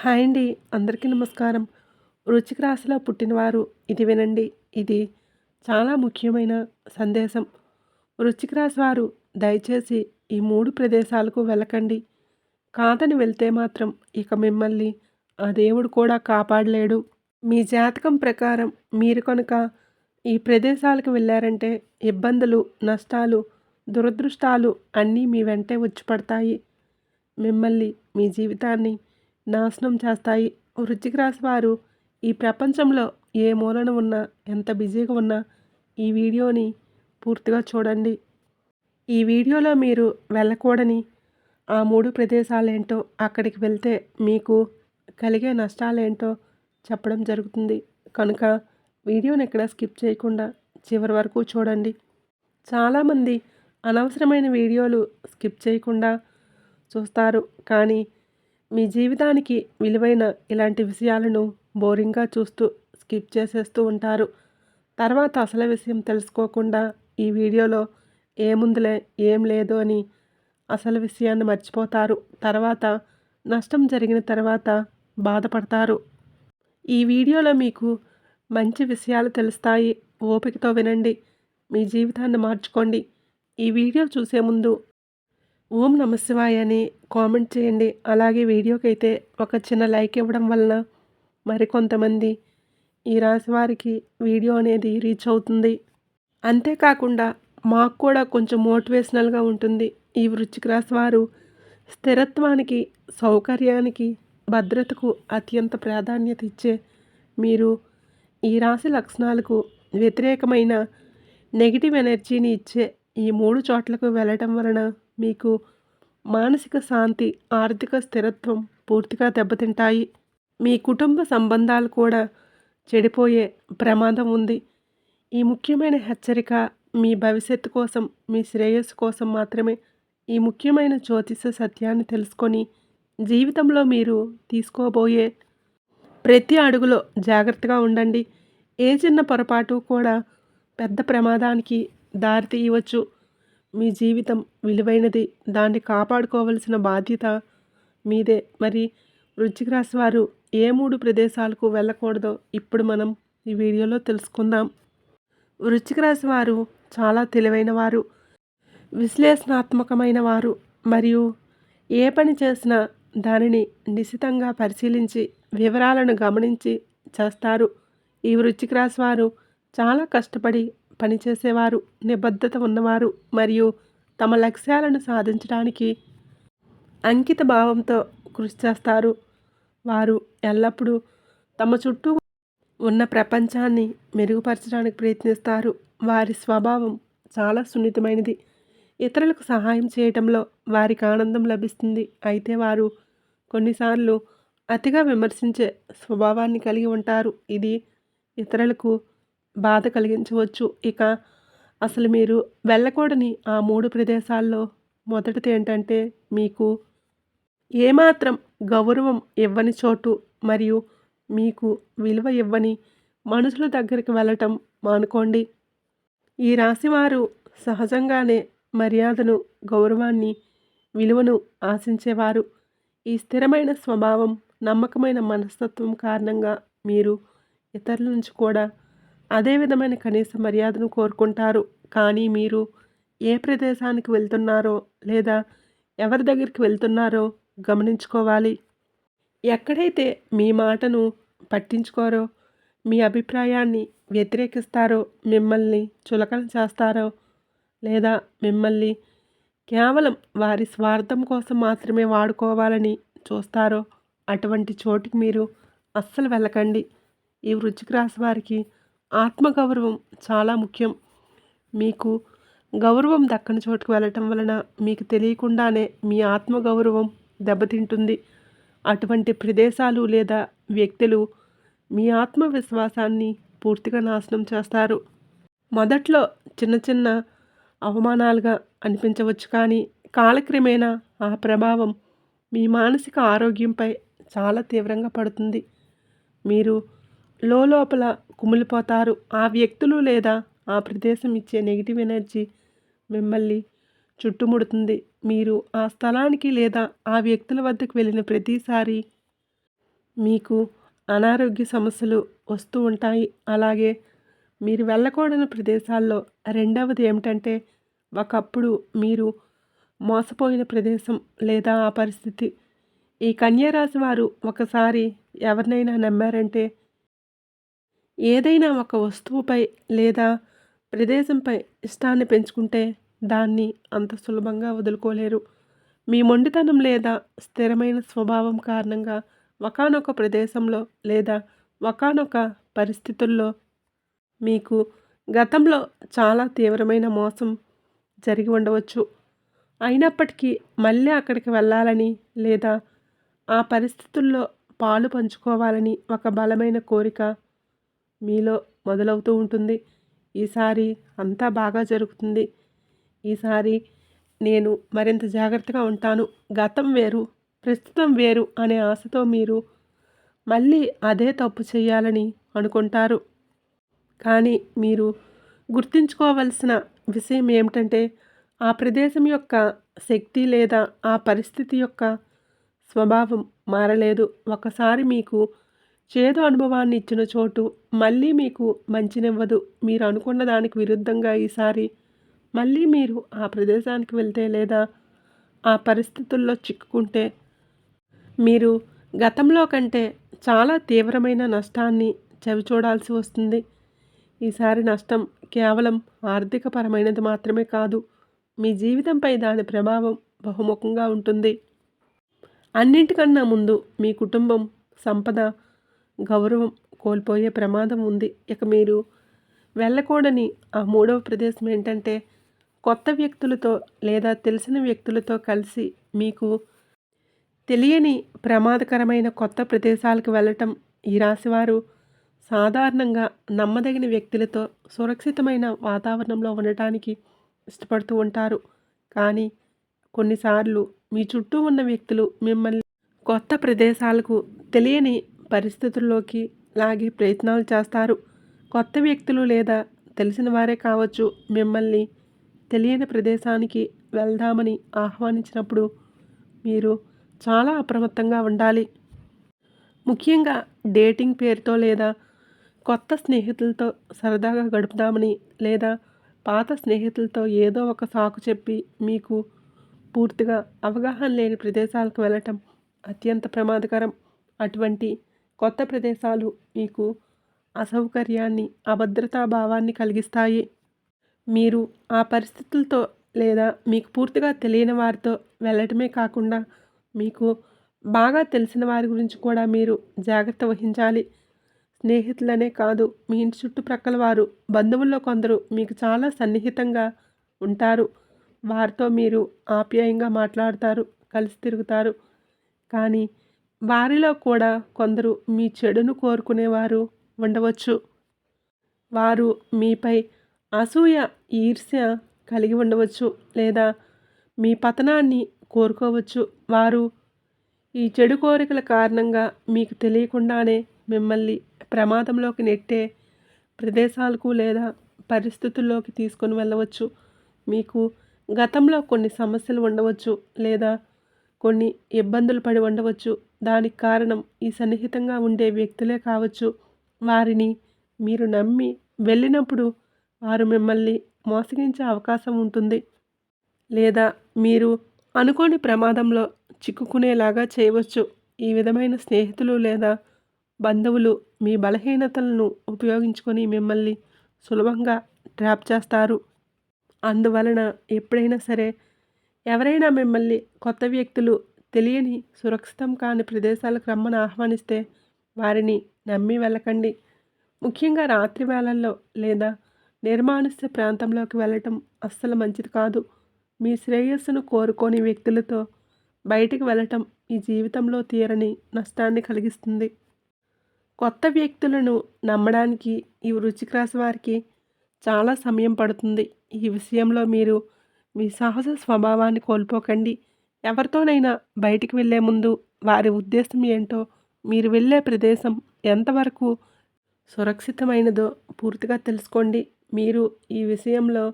Hi అండి. అందరికీ నమస్కారం. వృశ్చిక రాశిలో పుట్టినవారు ఇది వినండి. ఇది చాలా ముఖ్యమైన సందేశం. వృశ్చిక రాశి వారు దయచేసి ఈ 3 ప్రదేశాలకు వెళ్ళకండి. కాదని వెళ్తే మాత్రం ఇక మిమ్మల్ని ఆ దేవుడు కూడా కాపాడలేడు. మీ జాతకం ప్రకారం మీరు కనుక ఈ ప్రదేశాలకు వెళ్లారంటే ఇబ్బందులు, నష్టాలు, దురదృష్టాలు అన్నీ మీ వెంటే వచ్చి పడతాయి. మిమ్మల్ని, మీ జీవితాన్ని నాశనం చేస్తాయి. వృశ్చిక రాశి వారు ఈ ప్రపంచంలో ఏ మూలన ఉన్నా, ఎంత బిజీగా ఉన్నా ఈ వీడియోని పూర్తిగా చూడండి. ఈ వీడియోలో మీరు వెళ్ళకూడని ఆ 3 ప్రదేశాలేంటో, అక్కడికి వెళ్తే మీకు కలిగే నష్టాలేంటో చెప్పడం జరుగుతుంది. కనుక వీడియోని ఎక్కడ స్కిప్ చేయకుండా చివరి వరకు చూడండి. చాలామంది అనవసరమైన వీడియోలు స్కిప్ చేయకుండా చూస్తారు. కానీ మీ జీవితానికి విలువైన ఇలాంటి విషయాలను బోరింగ్గా చూస్తూ స్కిప్ చేసేస్తూ ఉంటారు. తర్వాత అసలు విషయం తెలుసుకోకుండా ఈ వీడియోలో ఏముందిలే ఏం లేదు అని అసలు విషయాన్ని మర్చిపోతారు. తర్వాత నష్టం జరిగిన తర్వాత బాధపడతారు. ఈ వీడియోలో మీకు మంచి విషయాలు తెలుస్తాయి. ఓపికతో వినండి. మీ జీవితాన్ని మార్చుకోండి. ఈ వీడియో చూసే ముందు ఓం నమ శివాయ అని కామెంట్ చేయండి. అలాగే వీడియోకైతే ఒక చిన్న లైక్ ఇవ్వడం వలన మరికొంతమంది ఈ రాశి వారికి వీడియో అనేది రీచ్ అవుతుంది. అంతేకాకుండా మాకు కూడా కొంచెం మోటివేషనల్గా ఉంటుంది. ఈ వృశ్చిక రాశి వారు స్థిరత్వానికి, సౌకర్యానికి, భద్రతకు అత్యంత ప్రాధాన్యత ఇచ్చే మీరు ఈ రాశి లక్షణాలకు వ్యతిరేకమైన నెగిటివ్ ఎనర్జీని ఇచ్చే ఈ 3 చోట్లకు వెళ్ళటం వలన మీకు మానసిక శాంతి, ఆర్థిక స్థిరత్వం పూర్తిగా దెబ్బతింటాయి. మీ కుటుంబ సంబంధాలు కూడా చెడిపోయే ప్రమాదం ఉంది. ఈ ముఖ్యమైన హెచ్చరిక మీ భవిష్యత్తు కోసం, మీ శ్రేయస్సు కోసం మాత్రమే. ఈ ముఖ్యమైన జ్యోతిష సత్యాన్ని తెలుసుకొని జీవితంలో మీరు తీసుకోబోయే ప్రతి అడుగులో జాగ్రత్తగా ఉండండి. ఏ చిన్న పొరపాటు కూడా పెద్ద ప్రమాదానికి దారి తీయవచ్చు. మీ జీవితం విలువైనది. దాన్ని కాపాడుకోవలసిన బాధ్యత మీదే. మరి వృశ్చిక రాశి వారు ఏ 3 ప్రదేశాలకు వెళ్ళకూడదో ఇప్పుడు మనం ఈ వీడియోలో తెలుసుకుందాం. వృశ్చిక రాశి వారు చాలా తెలివైన వారు, విశ్లేషణాత్మకమైన వారు మరియు ఏ పని చేసినా దానిని నిశితంగా పరిశీలించి వివరాలను గమనించి చేస్తారు. ఈ వృశ్చిక రాశి వారు చాలా కష్టపడి పనిచేసేవారు, నిబద్ధత ఉన్నవారు మరియు తమ లక్ష్యాలను సాధించడానికి అంకిత భావంతో కృషి చేస్తారు. వారు ఎల్లప్పుడూ తమ చుట్టూ ఉన్న ప్రపంచాన్ని మెరుగుపరచడానికి ప్రయత్నిస్తారు. వారి స్వభావం చాలా సున్నితమైనది. ఇతరులకు సహాయం చేయటంలో వారికి ఆనందం లభిస్తుంది. అయితే వారు కొన్నిసార్లు అతిగా విమర్శించే స్వభావాన్ని కలిగి ఉంటారు. ఇది ఇతరులకు బాధ కలిగించవచ్చు. ఇక అసలు మీరు వెళ్ళకూడని ఆ 3 ప్రదేశాల్లో మొదటిది ఏంటంటే, మీకు ఏమాత్రం గౌరవం ఇవ్వని చోటు మరియు మీకు విలువ ఇవ్వని మనుషుల దగ్గరికి వెళ్ళటం మానుకోండి. ఈ రాశివారు సహజంగానే మర్యాదను, గౌరవాన్ని, విలువను ఆశించేవారు. ఈ స్థిరమైన స్వభావం, నమ్మకమైన మనస్తత్వం కారణంగా మీరు ఇతరుల నుంచి కూడా అదే విధమైన కనీస మర్యాదను కోరుకుంటారు. కానీ మీరు ఏ ప్రదేశానికి వెళ్తున్నారో లేదా ఎవరి దగ్గరికి వెళ్తున్నారో గమనించుకోవాలి. ఎక్కడైతే మీ మాటను పట్టించుకోరో, మీ అభిప్రాయాన్ని వ్యతిరేకిస్తారో, మిమ్మల్ని చులకన చేస్తారో లేదా మిమ్మల్ని కేవలం వారి స్వార్థం కోసం మాత్రమే వాడుకోవాలని చూస్తారో అటువంటి చోటుకి మీరు అస్సలు వెళ్ళకండి. ఈ వృశ్చిక రాశి వారికి ఆత్మగౌరవం చాలా ముఖ్యం. మీకు గౌరవం దక్కని చోటుకు వెళ్ళటం వలన మీకు తెలియకుండానే మీ ఆత్మగౌరవం దెబ్బతింటుంది. అటువంటి ప్రదేశాలు లేదా వ్యక్తులు మీ ఆత్మవిశ్వాసాన్ని పూర్తిగా నాశనం చేస్తారు. మొదట్లో చిన్న చిన్న అవమానాలుగా అనిపించవచ్చు, కానీ కాలక్రమేణా ఆ ప్రభావం మీ మానసిక ఆరోగ్యంపై చాలా తీవ్రంగా పడుతుంది. మీరు లోపల కుమిలిపోతారు. ఆ వ్యక్తులు లేదా ఆ ప్రదేశం ఇచ్చే నెగిటివ్ ఎనర్జీ మిమ్మల్ని చుట్టుముడుతుంది. మీరు ఆ స్థలానికి లేదా ఆ వ్యక్తుల వద్దకు వెళ్ళిన ప్రతిసారి మీకు అనారోగ్య సమస్యలు వస్తూ ఉంటాయి. అలాగే మీరు వెళ్ళకూడని ప్రదేశాల్లో రెండవది ఏమిటంటే, ఒకప్పుడు మీరు మోసపోయిన ప్రదేశం లేదా ఆ పరిస్థితి. ఈ కన్యా రాశి వారు ఒకసారి ఎవరినైనా నమ్మారంటే, ఏదైనా ఒక వస్తువుపై లేదా ప్రదేశంపై ఇష్టాన్ని పెంచుకుంటే దాన్ని అంత సులభంగా వదులుకోలేరు. మీ మొండితనం లేదా స్థిరమైన స్వభావం కారణంగా ఒకానొక ప్రదేశంలో లేదా ఒకానొక పరిస్థితుల్లో మీకు గతంలో చాలా తీవ్రమైన మోసం జరిగి ఉండవచ్చు. అయినప్పటికీ మళ్ళీ అక్కడికి వెళ్ళాలని లేదా ఆ పరిస్థితుల్లో పాలు పంచుకోవాలని ఒక బలమైన కోరిక మీలో మొదలవుతూ ఉంటుంది. ఈసారి అంతా బాగా జరుగుతుంది. ఈసారి నేను మరింత జాగ్రత్తగా ఉంటాను. గతం వేరు, ప్రస్తుతం వేరు అనే ఆశతో మీరు మళ్ళీ అదే తప్పు చేయాలని అనుకుంటారు. కానీ మీరు గుర్తుంచుకోవలసిన విషయం ఏమిటంటే, ఆ ప్రదేశం యొక్క శక్తి లేదా ఆ పరిస్థితి యొక్క స్వభావం మారలేదు. ఒకసారి మీకు చేదు అనుభవాన్ని ఇచ్చిన చోటు మళ్ళీ మీకు మంచినివ్వదు. మీరు అనుకున్న దానికి విరుద్ధంగా ఈసారి మళ్ళీ మీరు ఆ ప్రదేశానికి వెళ్తే లేదా ఆ పరిస్థితుల్లో చిక్కుకుంటే మీరు గతంలో కంటే చాలా తీవ్రమైన నష్టాన్ని చవిచూడాల్సి వస్తుంది. ఈసారి నష్టం కేవలం ఆర్థికపరమైనది మాత్రమే కాదు, మీ జీవితంపై దాని ప్రభావం బహుముఖంగా ఉంటుంది. అన్నింటికన్నా ముందు మీ కుటుంబం, సంపద, గౌరవం కోల్పోయే ప్రమాదం ఉంది. ఇక మీరు వెళ్ళకూడని ఆ మూడవ ప్రదేశం ఏంటంటే, కొత్త వ్యక్తులతో లేదా తెలిసిన వ్యక్తులతో కలిసి మీకు తెలియని ప్రమాదకరమైన కొత్త ప్రదేశాలకు వెళ్ళటం. ఈ రాశివారు సాధారణంగా నమ్మదగిన వ్యక్తులతో సురక్షితమైన వాతావరణంలో ఉండటానికి ఇష్టపడుతూ ఉంటారు. కానీ కొన్నిసార్లు మీ చుట్టూ ఉన్న వ్యక్తులు మిమ్మల్ని కొత్త ప్రదేశాలకు తెలియని పరిస్థితుల్లోకి లాగే ప్రయత్నాలు చేస్తారు. కొత్త వ్యక్తులు లేదా తెలిసిన వారే కావచ్చు మిమ్మల్ని తెలియని ప్రదేశానికి వెళ్దామని ఆహ్వానించినప్పుడు మీరు చాలా అప్రమత్తంగా ఉండాలి. ముఖ్యంగా డేటింగ్ పేరుతో లేదా కొత్త స్నేహితులతో సరదాగా గడుపుదామని లేదా పాత స్నేహితులతో ఏదో ఒక సాకు చెప్పి మీకు పూర్తిగా అవగాహన లేని ప్రదేశాలకు వెళ్ళటం అత్యంత ప్రమాదకరం. అటువంటి కొత్త ప్రదేశాలు మీకు అసౌకర్యాన్ని, అభద్రతా భావాన్ని కలిగిస్తాయి. మీరు ఆ పరిస్థితులతో లేదా మీకు పూర్తిగా తెలియని వారితో వెళ్ళటమే కాకుండా మీకు బాగా తెలిసిన వారి గురించి కూడా మీరు జాగ్రత్త వహించాలి. స్నేహితులనే కాదు, మీ ఇంటి చుట్టుప్రక్కల వారు, బంధువుల్లో కొందరు మీకు చాలా సన్నిహితంగా ఉంటారు. వారితో మీరు ఆప్యాయంగా మాట్లాడతారు, కలిసి తిరుగుతారు. కానీ వారిలో కూడా కొందరు మీ చెడును కోరుకునేవారు ఉండవచ్చు. వారు మీపై అసూయ, ఈర్ష్య కలిగి ఉండవచ్చు లేదా మీ పతనాన్ని కోరుకోవచ్చు. వారు ఈ చెడు కోరికల కారణంగా మీకు తెలియకుండానే మిమ్మల్ని ప్రమాదంలోకి నెట్టే ప్రదేశాలకు లేదా పరిస్థితుల్లోకి తీసుకొని వెళ్ళవచ్చు. మీకు గతంలో కొన్ని సమస్యలు ఉండవచ్చు లేదా కొన్ని ఇబ్బందులు పడి ఉండవచ్చు. దానికి కారణం ఈ సన్నిహితంగా ఉండే వ్యక్తులే కావచ్చు. వారిని మీరు నమ్మి వెళ్ళినప్పుడు వారు మిమ్మల్ని మోసగించే అవకాశం ఉంటుంది. లేదా మీరు అనుకోని ప్రమాదంలో చిక్కుకునేలాగా చేయవచ్చు. ఈ విధమైన స్నేహితులు లేదా బంధువులు మీ బలహీనతలను ఉపయోగించుకొని మిమ్మల్ని సులభంగా ట్రాప్ చేస్తారు. అందువలన ఎప్పుడైనా సరే ఎవరైనా మిమ్మల్ని కొత్త వ్యక్తులు తెలియని సురక్షితం కాని ప్రదేశాలకు రమ్మని ఆహ్వానిస్తే వారిని నమ్మి వెళ్ళకండి. ముఖ్యంగా రాత్రి వేళల్లో లేదా నిర్మానుష్య ప్రాంతంలోకి వెళ్ళటం అస్సలు మంచిది కాదు. మీ శ్రేయస్సును కోరుకోని వ్యక్తులతో బయటికి వెళ్ళటం ఈ జీవితంలో తీరని నష్టాన్ని కలిగిస్తుంది. కొత్త వ్యక్తులను నమ్మడానికి ఈ వృశ్చిక రాశి వారికి చాలా సమయం పడుతుంది. ఈ విషయంలో మీరు మీ సహజ స్వభావాన్ని కోల్పోకండి. ఎవరితోనైనా బయటికి వెళ్ళే ముందు వారి ఉద్దేశం ఏంటో, మీరు వెళ్ళే ప్రదేశం ఎంతవరకు సురక్షితమైనదో పూర్తిగా తెలుసుకోండి. మీరు ఈ విషయంలో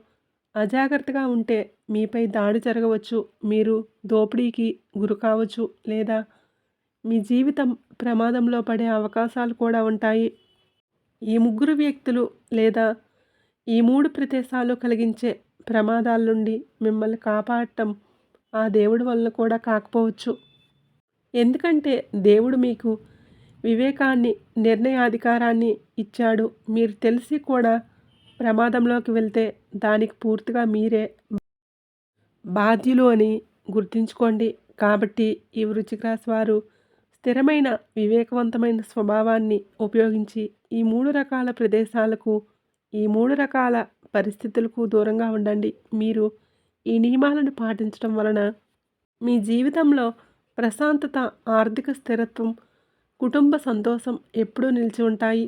అజాగ్రత్తగా ఉంటే మీపై దాడి జరగవచ్చు. మీరు దోపిడీకి గురి కావచ్చు లేదా మీ జీవితం ప్రమాదంలో పడే అవకాశాలు కూడా ఉంటాయి. ఈ ముగ్గురు వ్యక్తులు లేదా ఈ 3 ప్రదేశాలు కలిగించే ప్రమాదాల నుండి మిమ్మల్ని కాపాడటం ఆ దేవుడి వలన కూడా కాకపోవచ్చు. ఎందుకంటే దేవుడు మీకు వివేకాన్ని, నిర్ణయాధికారాన్ని ఇచ్చాడు. మీరు తెలిసి కూడా ప్రమాదంలోకి వెళ్తే దానికి పూర్తిగా మీరే బాధ్యులు అని గుర్తుంచుకోండి. కాబట్టి ఈ వృశ్చిక రాశి వారు స్థిరమైన, వివేకవంతమైన స్వభావాన్ని ఉపయోగించి ఈ 3 రకాల ప్రదేశాలకు, ఈ 3 రకాల పరిస్థితులకు దూరంగా ఉండండి. మీరు ఈ నియమాలను పాటించడం వలన మీ జీవితంలో ప్రశాంతత, ఆర్థిక స్థిరత్వం, కుటుంబ సంతోషం ఎప్పుడూ నిలిచి ఉంటాయి.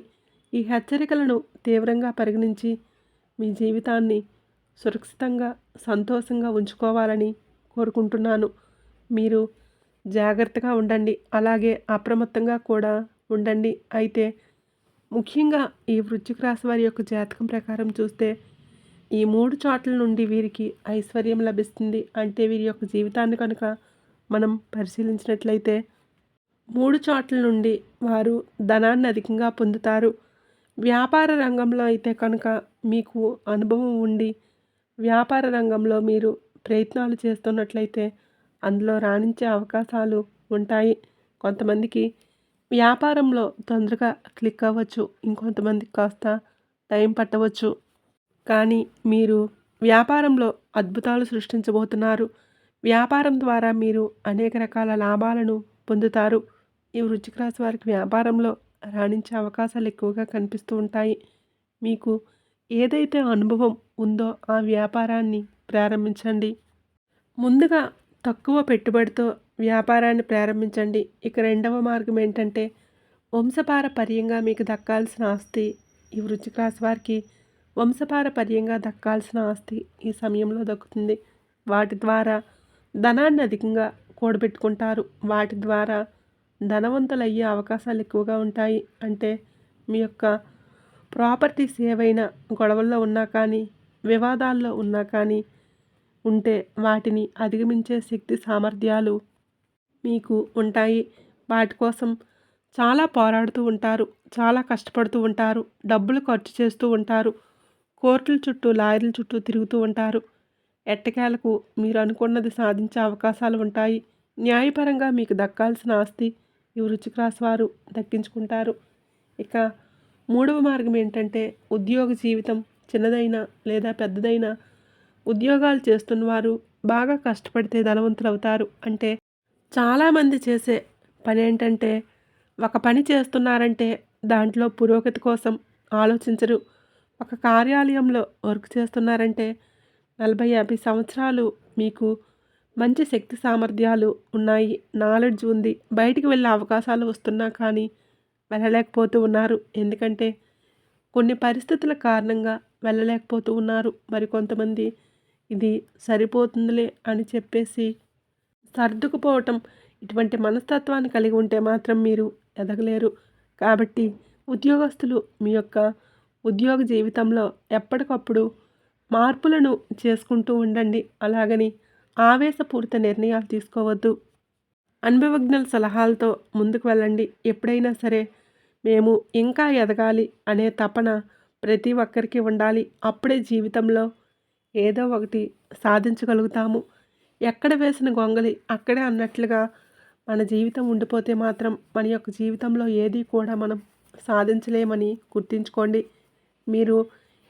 ఈ హెచ్చరికలను తీవ్రంగా పరిగణించి మీ జీవితాన్ని సురక్షితంగా, సంతోషంగా ఉంచుకోవాలని కోరుకుంటున్నాను. మీరు జాగ్రత్తగా ఉండండి. అలాగే అప్రమత్తంగా కూడా ఉండండి. అయితే ముఖ్యంగా ఈ వృశ్చిక రాశి వారి యొక్క జాతకం ప్రకారం చూస్తే ఈ 3 చోట్ల నుండి వీరికి ఐశ్వర్యం లభిస్తుంది. అంటే వీరి యొక్క జీవితాన్ని కనుక మనం పరిశీలించినట్లయితే 3 చోట్ల నుండి వారు ధనాన్ని అధికంగా పొందుతారు. వ్యాపార రంగంలో అయితే కనుక మీకు అనుభవం ఉండి వ్యాపార రంగంలో మీరు ప్రయత్నాలు చేస్తున్నట్లయితే అందులో రాణించే అవకాశాలు ఉంటాయి. కొంతమందికి వ్యాపారంలో తొందరగా క్లిక్ అవ్వచ్చు. ఇంకొంతమందికి కాస్త టైం పట్టవచ్చు. కానీ మీరు వ్యాపారంలో అద్భుతాలు సృష్టించబోతున్నారు. వ్యాపారం ద్వారా మీరు అనేక రకాల లాభాలను పొందుతారు. ఈ వృశ్చిక రాశి వారికి వ్యాపారంలో రాణించే అవకాశాలు ఎక్కువగా కనిపిస్తూ ఉంటాయి. మీకు ఏదైతే అనుభవం ఉందో ఆ వ్యాపారాన్ని ప్రారంభించండి. ముందుగా తక్కువ పెట్టుబడితో వ్యాపారాన్ని ప్రారంభించండి. ఇక రెండవ మార్గం ఏంటంటే వంశపారపర్యంగా మీకు దక్కాల్సిన ఆస్తి, ఈ వృశ్చిక రాశి వారికి వంశపారపర్యంగా దక్కాల్సిన ఆస్తి ఈ సమయంలో దక్కుతుంది. వాటి ద్వారా ధనాన్ని అధికంగా కూడబెట్టుకుంటారు. వాటి ద్వారా ధనవంతులయ్యే అవకాశాలు ఎక్కువగా ఉంటాయి. అంటే మీ యొక్క ప్రాపర్టీస్ ఏవైనా గొడవల్లో ఉన్నా కానీ, వివాదాల్లో ఉన్నా కానీ ఉంటే వాటిని అధిగమించే శక్తి సామర్థ్యాలు మీకు ఉంటాయి. వాటి కోసం చాలా పోరాడుతూ ఉంటారు. చాలా కష్టపడుతూ ఉంటారు. డబ్బులు ఖర్చు చేస్తూ ఉంటారు. కోర్టుల చుట్టూ, లాయర్ల చుట్టూ తిరుగుతూ ఉంటారు. ఎట్టకేలకు మీరు అనుకున్నది సాధించే అవకాశాలు ఉంటాయి. న్యాయపరంగా మీకు దక్కాల్సిన ఆస్తి ఈ వృశ్చిక రాశి వారు దక్కించుకుంటారు. ఇక మూడవ మార్గం ఏంటంటే ఉద్యోగ జీవితం చిన్నదైనా లేదా పెద్దదైనా ఉద్యోగాలు చేస్తున్నవారు బాగా కష్టపడితే ధనవంతులు అవుతారు. అంటే చాలామంది చేసే పని ఏంటంటే ఒక పని చేస్తున్నారంటే దాంట్లో పురోగతి కోసం ఆలోచించరు. ఒక కార్యాలయంలో వర్క్ చేస్తున్నారంటే 40-50 సంవత్సరాలు మీకు మంచి శక్తి సామర్థ్యాలు ఉన్నాయి, నాలెడ్జ్ ఉంది, బయటికి వెళ్ళే అవకాశాలు వస్తున్నా కానీ వెళ్ళలేకపోతూ ఉన్నారు. ఎందుకంటే కొన్ని పరిస్థితుల కారణంగా వెళ్ళలేకపోతూ ఉన్నారు. మరి కొంతమంది ఇది సరిపోతుందిలే అని చెప్పేసి సర్దుకుపోవటం, ఇటువంటి మనస్తత్వాన్ని కలిగి ఉంటే మాత్రం మీరు ఎదగలేరు. కాబట్టి ఉద్యోగస్తులు మీ యొక్క ఉద్యోగ జీవితంలో ఎప్పటికప్పుడు మార్పులను చేసుకుంటూ ఉండండి. అలాగని ఆవేశపూరిత నిర్ణయాలు తీసుకోవద్దు. అనుభవజ్ఞుల సలహాలతో ముందుకు వెళ్ళండి. ఎప్పుడైనా సరే మేము ఇంకా ఎదగాలి అనే తపన ప్రతి ఒక్కరికి ఉండాలి. అప్పుడే జీవితంలో ఏదో ఒకటి సాధించగలుగుతాము. ఎక్కడ వేసిన గొంగలి అక్కడే అన్నట్లుగా మన జీవితం ఉండిపోతే మాత్రం మన యొక్క జీవితంలో ఏది కూడా మనం సాధించలేమని గుర్తుంచుకోండి. మీరు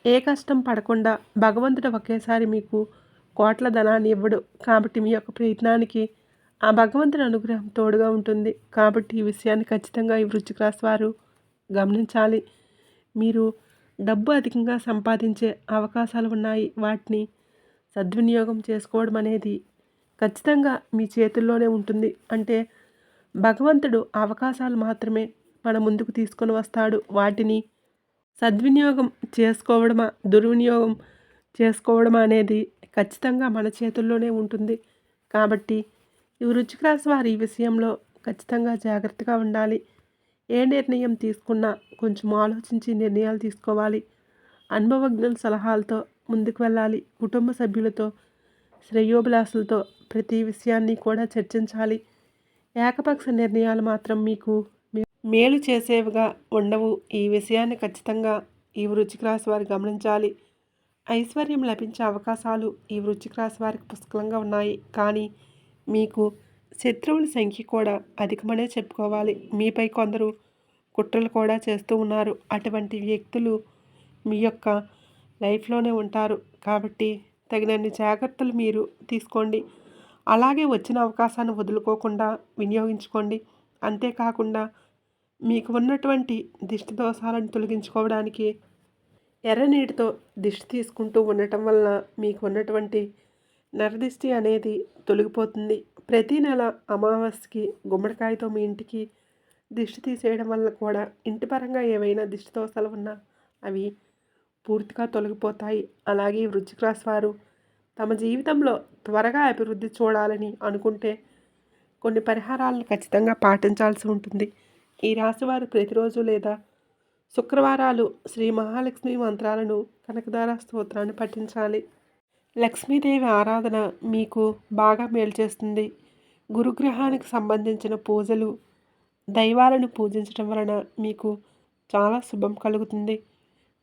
ఏ కష్టం పడకుండా భగవంతుడు ఒకేసారి మీకు కోట్ల ధనాన్ని ఇవ్వడు. కాబట్టి మీ యొక్క ప్రయత్నానికి ఆ భగవంతుని అనుగ్రహం తోడుగా ఉంటుంది. కాబట్టి ఈ విషయాన్ని ఖచ్చితంగా ఈ వృశ్చిక రాశి వారు గమనించాలి. మీరు డబ్బు అధికంగా సంపాదించే అవకాశాలు ఉన్నాయి. వాటిని సద్వినియోగం చేసుకోవడం అనేది ఖచ్చితంగా మీ చేతుల్లోనే ఉంటుంది. అంటే భగవంతుడు అవకాశాలు మాత్రమే మన ముందుకు తీసుకొని వస్తాడు. వాటిని సద్వినియోగం చేసుకోవడమా, దుర్వినియోగం చేసుకోవడమా అనేది ఖచ్చితంగా మన చేతుల్లోనే ఉంటుంది. కాబట్టి ఈ వృశ్చిక రాశి వారు ఈ విషయంలో ఖచ్చితంగా జాగ్రత్తగా ఉండాలి. ఏ నిర్ణయం తీసుకున్నా కొంచెం ఆలోచించి నిర్ణయాలు తీసుకోవాలి. అనుభవజ్ఞుల సలహాలతో ముందుకు వెళ్ళాలి. కుటుంబ సభ్యులతో, శ్రేయోభిలాషులతో ప్రతి విషయాన్ని కూడా చర్చించాలి. ఏకపక్ష నిర్ణయాలు మాత్రం మీకు మేలు చేసేవిగా ఉండవు. ఈ విషయాన్ని ఖచ్చితంగా ఈ వృశ్చిక రాశి వారు గమనించాలి. ఐశ్వర్యం లభించే అవకాశాలు ఈ వృశ్చిక రాశి వారికి పుష్కలంగా ఉన్నాయి. కానీ మీకు శత్రువుల సంఖ్య కూడా అధికమనే చెప్పుకోవాలి. మీపై కొందరు కుట్రలు కూడా చేస్తూ ఉన్నారు. అటువంటి వ్యక్తులు మీ యొక్క లైఫ్లోనే ఉంటారు. కాబట్టి తగినన్ని జాగ్రత్తలు మీరు తీసుకోండి. అలాగే వచ్చిన అవకాశాన్ని వదులుకోకుండా వినియోగించుకోండి. అంతేకాకుండా మీకు ఉన్నటువంటి దిష్టి దోషాలను తొలగించుకోవడానికి ఎర్ర నీటితో దిష్టి తీసుకుంటూ ఉండటం వలన మీకు ఉన్నటువంటి నరదిష్టి అనేది తొలగిపోతుంది. ప్రతి నెల అమావాస్యకి గుమ్మడికాయతో మీ ఇంటికి దిష్టి తీసేయడం వల్ల కూడా ఇంటి పరంగా ఏవైనా దిష్టి దోషాలు ఉన్నా అవి పూర్తిగా తొలగిపోతాయి. అలాగే వృశ్చిక రాశి వారు తమ జీవితంలో త్వరగా అభివృద్ధి చూడాలని అనుకుంటే కొన్ని పరిహారాలను ఖచ్చితంగా పాటించాల్సి ఉంటుంది. ఈ రాశివారు ప్రతిరోజు లేదా శుక్రవారాలు శ్రీ మహాలక్ష్మి మంత్రాలను కనకదార స్తోత్రాన్ని పఠించాలి. లక్ష్మీదేవి ఆరాధన మీకు బాగా మేలు చేస్తుంది. గురుగ్రహానికి సంబంధించిన పూజలు దైవాలను పూజించడం వలన మీకు చాలా శుభం కలుగుతుంది.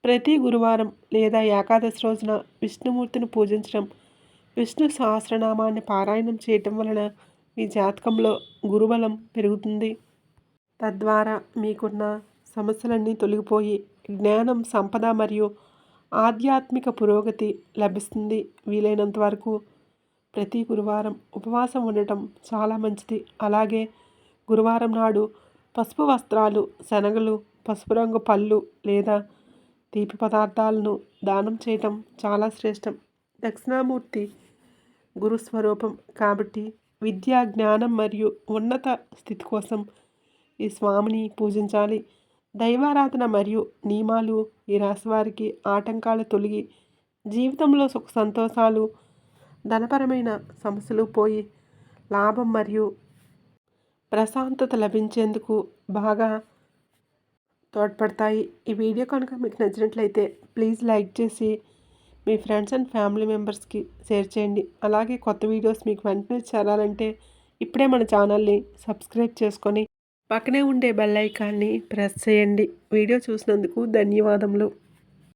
ప్రతి గురువారం లేదా ఏకాదశి రోజున విష్ణుమూర్తిని పూజించడం, విష్ణు సహస్రనామాన్ని పారాయణం చేయటం వలన మీ జాతకంలో గురుబలం పెరుగుతుంది. తద్వారా మీకున్న సమస్యలన్నీ తొలగిపోయి జ్ఞానం, సంపద మరియు ఆధ్యాత్మిక పురోగతి లభిస్తుంది. వీలైనంత వరకు ప్రతి గురువారం ఉపవాసం ఉండటం చాలా మంచిది. అలాగే గురువారం నాడు పసుపు వస్త్రాలు, శనగలు, పసుపు రంగు పళ్ళు లేదా తీపి పదార్థాలను దానం చేయటం చాలా శ్రేష్టం. దక్షిణామూర్తి గురుస్వరూపం కాబట్టి విద్య, జ్ఞానం మరియు ఉన్నత స్థితి కోసం ఈ స్వామిని పూజించాలి. దైవారాధన మరియు నియమాలు ఈ రాశి వారికి ఆటంకాలు తొలగి జీవితంలో సుఖ సంతోషాలు, ధనపరమైన సమస్యలు పోయి లాభం మరియు ప్రశాంతత లభించేందుకు బాగా తోడ్పడతాయి. ఈ వీడియో కనుక మీకు నచ్చినట్లయితే ప్లీజ్ లైక్ చేసి మీ ఫ్రెండ్స్ అండ్ ఫ్యామిలీ మెంబర్స్కి షేర్ చేయండి. అలాగే కొత్త వీడియోస్ మీకు వెంటనే చేరాలంటే ఇప్పుడే మన ఛానల్ని సబ్స్క్రైబ్ చేసుకొని పక్కనే ఉండే బెల్ ఐకాన్ని ప్రెస్ చేయండి. వీడియో చూసినందుకు ధన్యవాదములు.